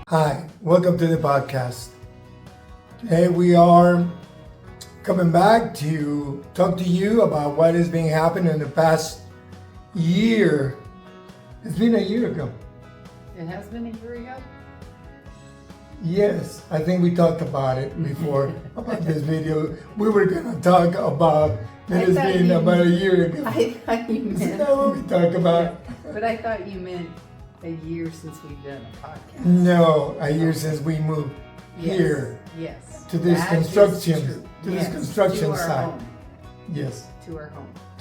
Hi, welcome to the podcast. Today we are coming back to talk to you about what has been happening in the past year. It's been a year ago. It has been a year ago? Yes, I think we talked about it before, about this video. We were going to talk about that it's been about a year ago. I thought you Isn't meant. that what we talked about? But I thought you meant a year since we've done a podcast. No, a year since we moved Yes, here Yes. to this That is construction, true. to this Yes, construction to our site. home, Yes, to our home.